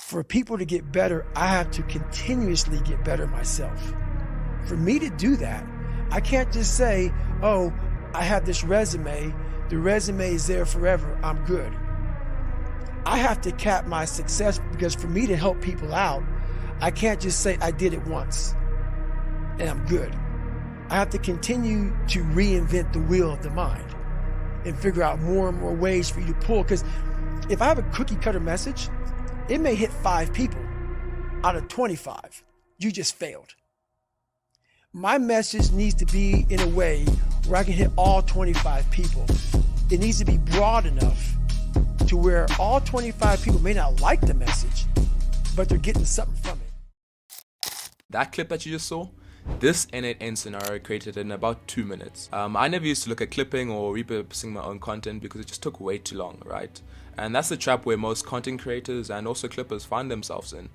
For people to get better, I have to continuously get better myself. For me to do that, I can't just say, oh, I have this resume, the resume is there forever, I'm good. I have to cap my success, because for me to help people out, I can't just say I did it once and I'm good. I have to continue to reinvent the wheel of the mind and figure out more and more ways for you to pull. Because if I have a cookie cutter message, it may hit 5 people out of 25. You just failed. My message needs to be in a way where I can hit all 25 people. It needs to be broad enough to where all 25 people may not like the message, but they're getting something from it. That clip that you just saw, this N8N scenario created in about 2 minutes. I never used to look at clipping or repurposing my own content because it just took way too long, right? And that's the trap where most content creators and also clippers find themselves in.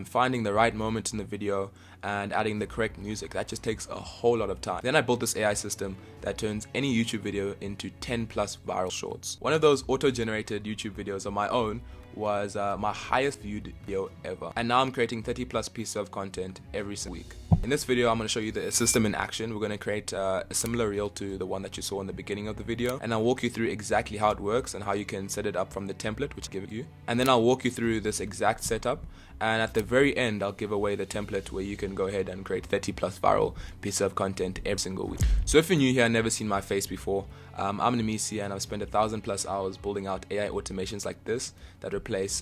Finding the right moment in the video and adding the correct music. That just takes a whole lot of time. Then I built this AI system that turns any YouTube video into 10 plus viral shorts. One of those auto-generated YouTube videos of my own was my highest viewed video ever. And now I'm creating 30 plus pieces of content every single week. In this video, I'm going to show you the system in action. We're going to create a similar reel to the one that you saw in the beginning of the video. And I'll walk you through exactly how it works and how you can set it up from the template, which I give you. And then I'll walk you through this exact setup. And at the very end, I'll give away the template where you can go ahead and create 30 plus viral pieces of content every single week. So if you're new here and never seen my face before, I'm Namisi, and I've spent 1,000 plus hours building out AI automations like this that replace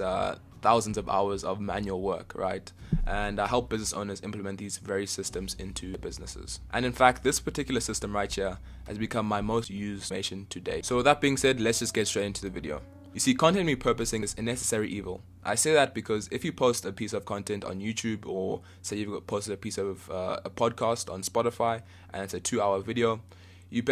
thousands of hours of manual work, right? And I help business owners implement these very systems into their businesses. And in fact, this particular system right here has become my most used automation to date. So with that being said, let's just get straight into the video. You see, content repurposing is a necessary evil. I say that because if you post a piece of content on YouTube, or say you've posted a piece of a podcast on Spotify and it's a 2-hour video, you've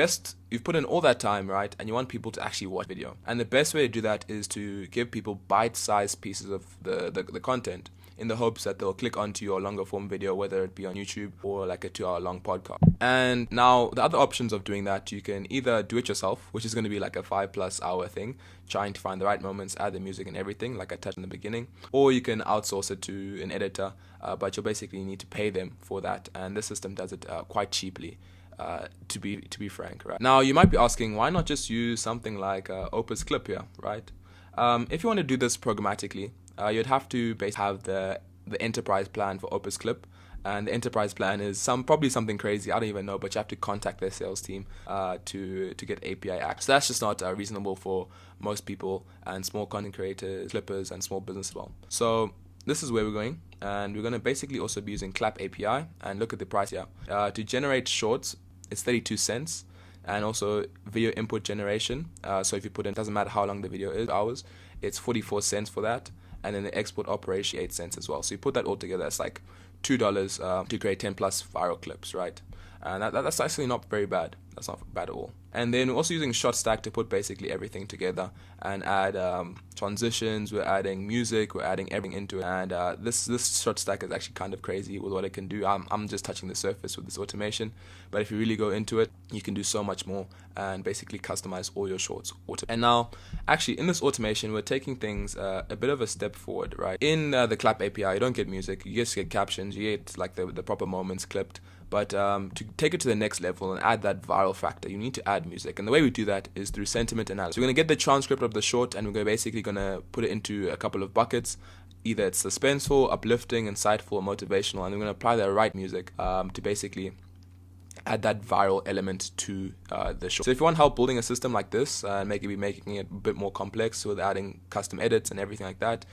put in all that time, right? And you want people to actually watch the video. And the best way to do that is to give people bite-sized pieces of the content in the hopes that they'll click onto your longer form video, whether it be on YouTube or like a 2-hour long podcast. And now the other options of doing that, you can either do it yourself, which is going to be like a 5+ hour thing, trying to find the right moments, add the music and everything, like I touched in the beginning, or you can outsource it to an editor, but you'll basically need to pay them for that. And this system does it quite cheaply. To be frank, right? Now you might be asking, why not just use something like Opus Clip here, right? If you want to do this programmatically, you'd have to basically have the enterprise plan for Opus Clip, and the enterprise plan is probably something crazy, I don't even know, but you have to contact their sales team to get API access. So that's just not reasonable for most people and small content creators, clippers, and small business as well. So this is where we're going, and we're going to basically also be using Clap API, and look at the price here. To generate shorts, it's 32 cents, and also video input generation. So if you put in, doesn't matter how long the video is, hours, it's 44 cents for that, and then the export operation 8 cents as well. So you put that all together, it's like $2 to create 10 plus viral clips, right? And that's actually not very bad. That's not bad at all. And then we're also using ShotStack to put basically everything together and add transitions. We're adding music. We're adding everything into it. And this ShotStack is actually kind of crazy with what it can do. I'm just touching the surface with this automation. But if you really go into it, you can do so much more and basically customize all your shorts. And now, actually, in this automation, we're taking things a bit of a step forward, right? In the Clap API, you don't get music. You just get captions. You get like the proper moments clipped. But to take it to the next level and add that viral factor, you need to add music. And the way we do that is through sentiment analysis. We're going to get the transcript of the short, and we're basically going to put it into a couple of buckets. Either it's suspenseful, uplifting, insightful, or motivational. And we're going to apply the right music to basically add that viral element to the short. So if you want help building a system like this, maybe making it a bit more complex with adding custom edits and everything like that,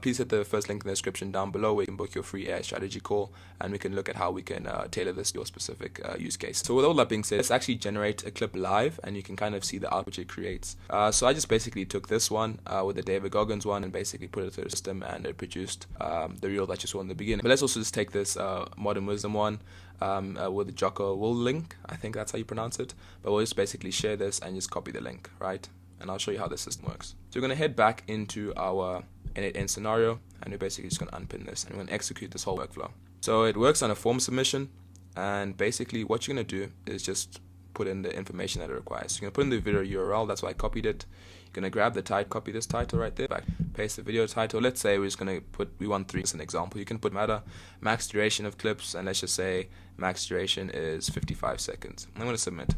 please hit the first link in the description down below where you can book your free AI strategy call, and we can look at how we can tailor this to your specific use case. So with all that being said, let's actually generate a clip live, and you can kind of see the output it creates. So I just basically took this one with the David Goggins one and basically put it through the system, and it produced the reel that you saw in the beginning. But let's also just take this Modern Wisdom one with the Jocko Will link, I think that's how you pronounce it. But we'll just basically share this and just copy the link, right? And I'll show you how the system works. So we're going to head back into our N8N scenario, and we're basically just going to unpin this, and we're going to execute this whole workflow. So it works on a form submission, and basically what you're going to do is just put in the information that it requires. So you're going to put in the video URL. That's why I copied it. You're going to grab the title, copy this title right there, back, paste the video title. Let's say we're just going to put, we want 3 as an example. You can put max duration of clips, and let's just say max duration is 55 seconds. I'm going to submit.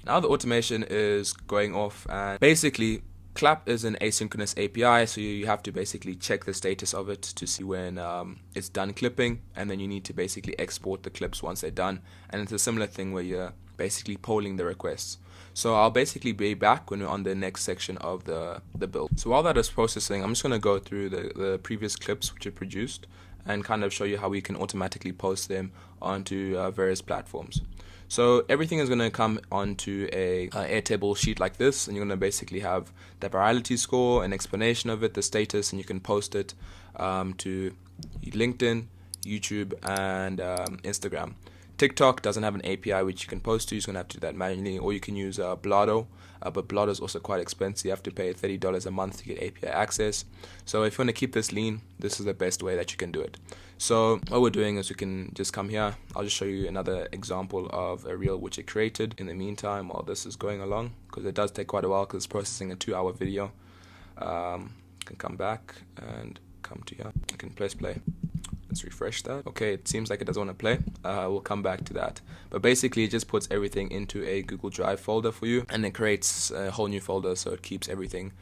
Now the automation is going off, and basically Clap is an asynchronous API, so you have to basically check the status of it to see when it's done clipping, and then you need to basically export the clips once they're done. And it's a similar thing where you're basically polling the requests. So I'll basically be back when we're on the next section of the build. So while that is processing, I'm just going to go through the previous clips which are produced and kind of show you how we can automatically post them onto various platforms. So everything is going to come onto a Airtable sheet like this, and you're going to basically have the virality score, an explanation of it, the status, and you can post it to LinkedIn, YouTube, and Instagram. TikTok doesn't have an API which you can post to. You're just going to have to do that manually, or you can use Blotto, but Blotto is also quite expensive. You have to pay $30 a month to get API access. So if you want to keep this lean, this is the best way that you can do it. So what we're doing is we can just come here. I'll just show you another example of a reel which it created in the meantime while this is going along, because it does take quite a while because it's processing a 2-hour video. You can come back and come to here. You can press play. Let's refresh that. Okay, it seems like it doesn't want to play. We'll come back to that. But basically it just puts everything into a Google Drive folder for you, and it creates a whole new folder, so it keeps everything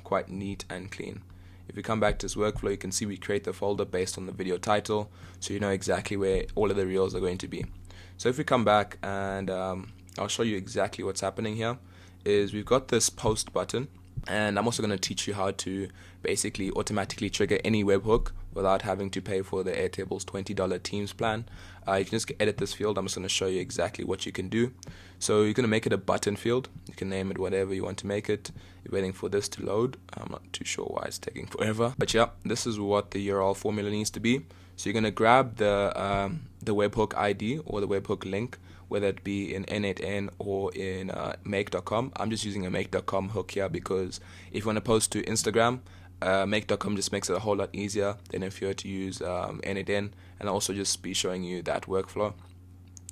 quite neat and clean. If you come back to this workflow, you can see we create the folder based on the video title, so you know exactly where all of the reels are going to be. So if we come back, and I'll show you exactly what's happening here, is we've got this post button, and I'm also going to teach you how to basically automatically trigger any webhook without having to pay for the Airtable's $20 Teams plan. You can just edit this field. I'm just going to show you exactly what you can do. So you're going to make it a button field. You can name it whatever you want to make it. You're waiting for this to load. I'm not too sure why it's taking forever. But yeah, this is what the URL formula needs to be. So you're going to grab the webhook ID or the webhook link, whether it be in N8N or in make.com. I'm just using a make.com hook here because if you want to post to Instagram, make.com just makes it a whole lot easier than if you were to use N8N, and I'll also just be showing you that workflow,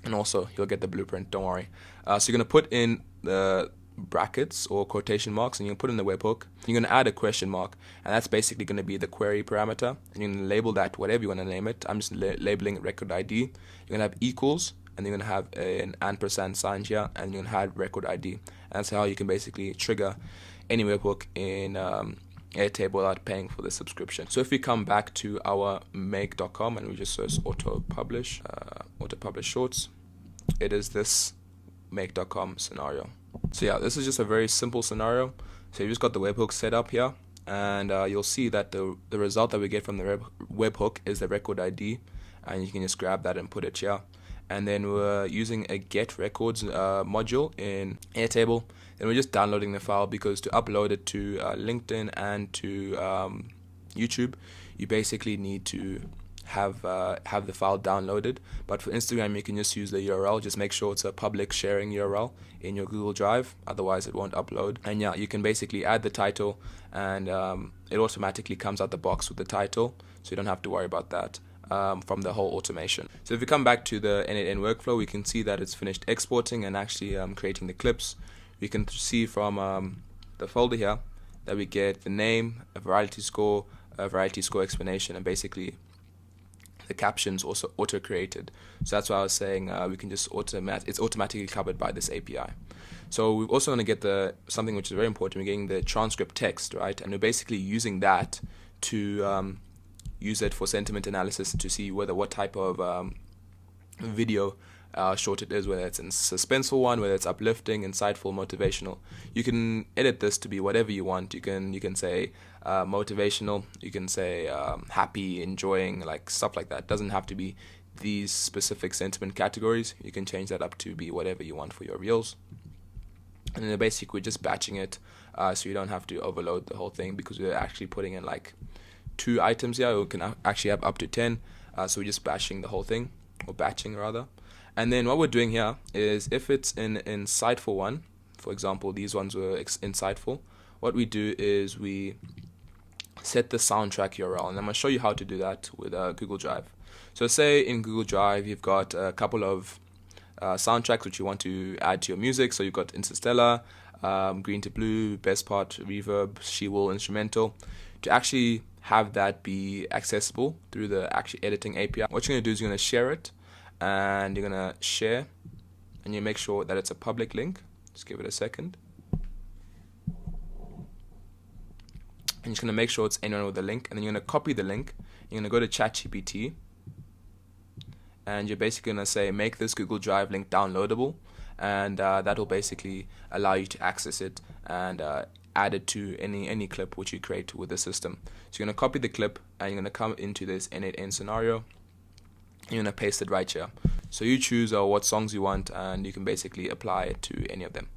and also you'll get the blueprint, don't worry. So you're going to put in the brackets or quotation marks, and you're going to put in the webhook. You're going to add a question mark, and that's basically going to be the query parameter, and you're going to label that whatever you want to name it. I'm just labeling it record ID. You're going to have equals, and you're going to have an ampersand sign here, and you're going to have record ID. And that's how you can basically trigger any webhook in Airtable without paying for the subscription. So if we come back to our make.com and we just search auto publish shorts, it is this make.com scenario. So yeah, this is just a very simple scenario. So you've just got the webhook set up here, and you'll see that the result that we get from the webhook is the record ID, and you can just grab that and put it here. And then we're using a get records module in Airtable, and we're just downloading the file, because to upload it to LinkedIn and to YouTube, you basically need to have the file downloaded. But for Instagram, you can just use the URL. Just make sure it's a public sharing URL in your Google Drive, otherwise it won't upload. And yeah, you can basically add the title, and it automatically comes out the box with the title, so you don't have to worry about that from the whole automation. So if we come back to the N8N workflow, we can see that it's finished exporting and actually creating the clips. We can see from the folder here that we get the name, a virality score explanation, and basically the captions also auto-created. So that's why I was saying we can just it's automatically covered by this API. So we're also going to get something which is very important. We're getting the transcript text, right? And we're basically using that to use it for sentiment analysis to see what type of video short it is, whether it's a suspenseful one, whether it's uplifting, insightful, motivational. You can edit this to be whatever you want. You can say motivational, you can say happy, enjoying, like stuff like that. It doesn't have to be these specific sentiment categories. You can change that up to be whatever you want for your reels. And then basically we're just batching it, so you don't have to overload the whole thing, because we're actually putting in like 2 items here. We can actually have up to 10, so we're just batching the whole thing, or batching rather. And then what we're doing here is, if it's an insightful one, for example these ones were insightful, what we do is we set the soundtrack URL, and I'm going to show you how to do that with Google Drive. So say in Google Drive you've got a couple of soundtracks which you want to add to your music. So you've got Interstellar, Green to Blue, Best Part, Reverb, She Will, Instrumental. To actually have that be accessible through the actual editing API, what you're going to do is you're going to share it, and you're going to share, and you make sure that it's a public link. Just give it a second. And you're just going to make sure it's anyone with the link, and then you're going to copy the link. You're going to go to ChatGPT, and you're basically going to say, make this Google Drive link downloadable, and that will basically allow you to access it and add it to any clip which you create with the system. So you're going to copy the clip, and you're going to come into this N8N scenario. You're going to paste it right here. So you choose what songs you want, and you can basically apply it to any of them.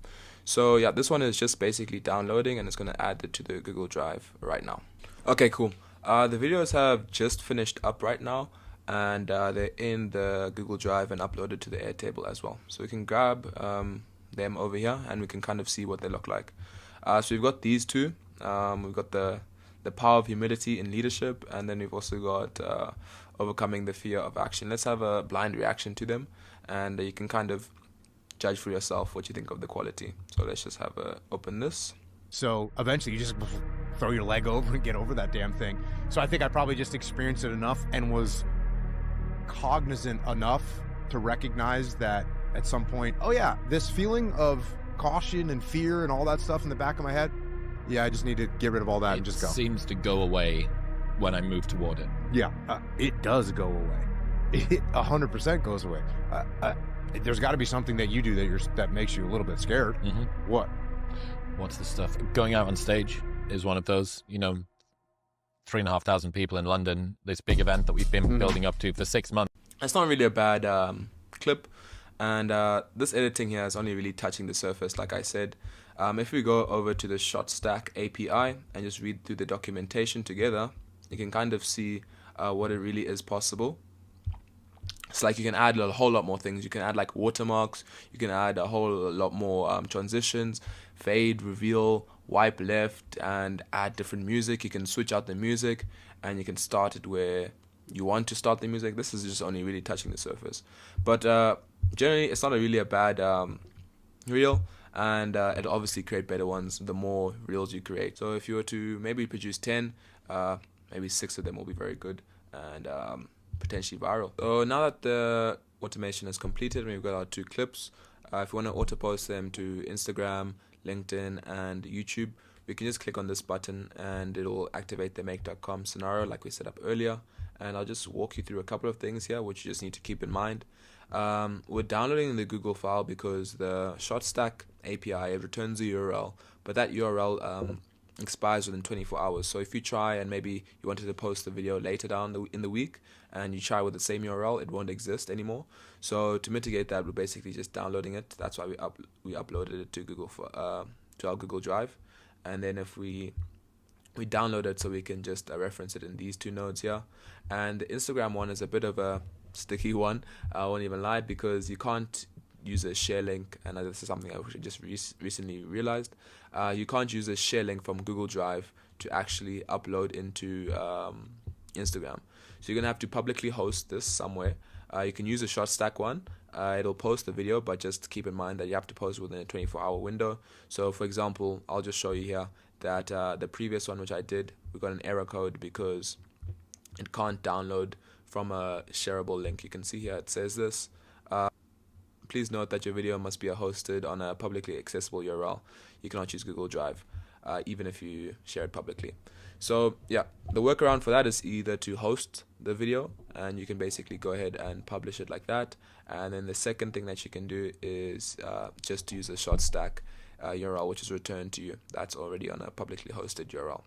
So yeah, this one is just basically downloading, and it's going to add it to the Google Drive right now. Okay, cool. The videos have just finished up right now, and they're in the Google Drive and uploaded to the Airtable as well. So we can grab them over here, and we can kind of see what they look like. So we've got these two. We've got the power of humility in leadership, and then we've also got overcoming the fear of action. Let's have a blind reaction to them, and you can kind of judge for yourself what you think of the quality. So let's just have open this. So eventually you just throw your leg over and get over that damn thing. So I think I probably just experienced it enough and was cognizant enough to recognize that at some point, oh yeah, this feeling of caution and fear and all that stuff in the back of my head, yeah, I just need to get rid of all that and just go. It seems to go away when I move toward it. Yeah, it does go away. It 100% goes away. There's got to be something that you do that makes you a little bit scared. Mm-hmm. What? What's the stuff? Going out on stage is one of those, 3,500 people in London, this big event that we've been building up to for 6 months. It's not really a bad clip, and this editing here is only really touching the surface, like I said. If we go over to the ShotStack API and just read through the documentation together, you can kind of see what it really is possible. It's like you can add a whole lot more things. You can add like watermarks, you can add a whole lot more transitions, fade, reveal, wipe left, and add different music. You can switch out the music, and you can start it where you want to start the music. This is just only really touching the surface. But generally, it's not really a bad reel, and it'll obviously create better ones the more reels you create. So if you were to maybe produce 10, maybe 6 of them will be very good and potentially viral. So now that the automation is completed, we've got our 2 clips. If you want to auto post them to Instagram, LinkedIn, and YouTube, we can just click on this button and it'll activate the make.com scenario like we set up earlier. And I'll just walk you through a couple of things here which you just need to keep in mind. We're downloading the Google file because the ShotStack API, it returns a URL, but that URL expires within 24 hours. So if you try and maybe you wanted to post the video later down in the week and you try with the same URL, it won't exist anymore. So to mitigate that, we're basically just downloading it. That's why we uploaded it to Google to our Google Drive, and then if we download it so we can just reference it in these 2 nodes here. And the Instagram one is a bit of a sticky one, I won't even lie, because you can't use a share link, and this is something I just recently realized. You can't use a share link from Google Drive to actually upload into Instagram. So you're gonna have to publicly host this somewhere. You can use a ShotStack one. It'll post the video, but just keep in mind that you have to post within a 24-hour window. So for example, I'll just show you here that the previous one which I did, we got an error code because it can't download from a shareable link. You can see here it says this. Please note that your video must be hosted on a publicly accessible URL. You cannot use Google Drive, even if you share it publicly. So yeah, the workaround for that is either to host the video, and you can basically go ahead and publish it like that. And then the second thing that you can do is just to use a ShotStack URL, which is returned to you. That's already on a publicly hosted URL.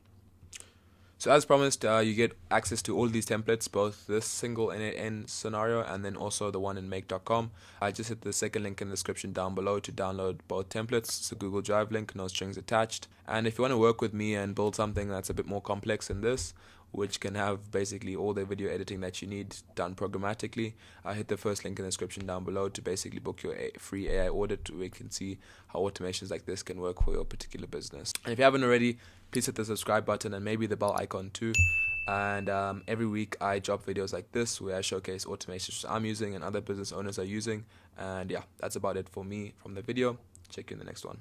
So as promised, you get access to all these templates, both this single N8N scenario and then also the one in make.com. I just hit the second link in the description down below to download both templates. It's a Google Drive link, no strings attached. And if you want to work with me and build something that's a bit more complex than this, which can have basically all the video editing that you need done programmatically, I hit the first link in the description down below to basically book your free AI audit, where you can see how automations like this can work for your particular business. And if you haven't already, please hit the subscribe button and maybe the bell icon too. And every week I drop videos like this where I showcase automations I'm using and other business owners are using. And yeah, that's about it for me from the video. Check you in the next one.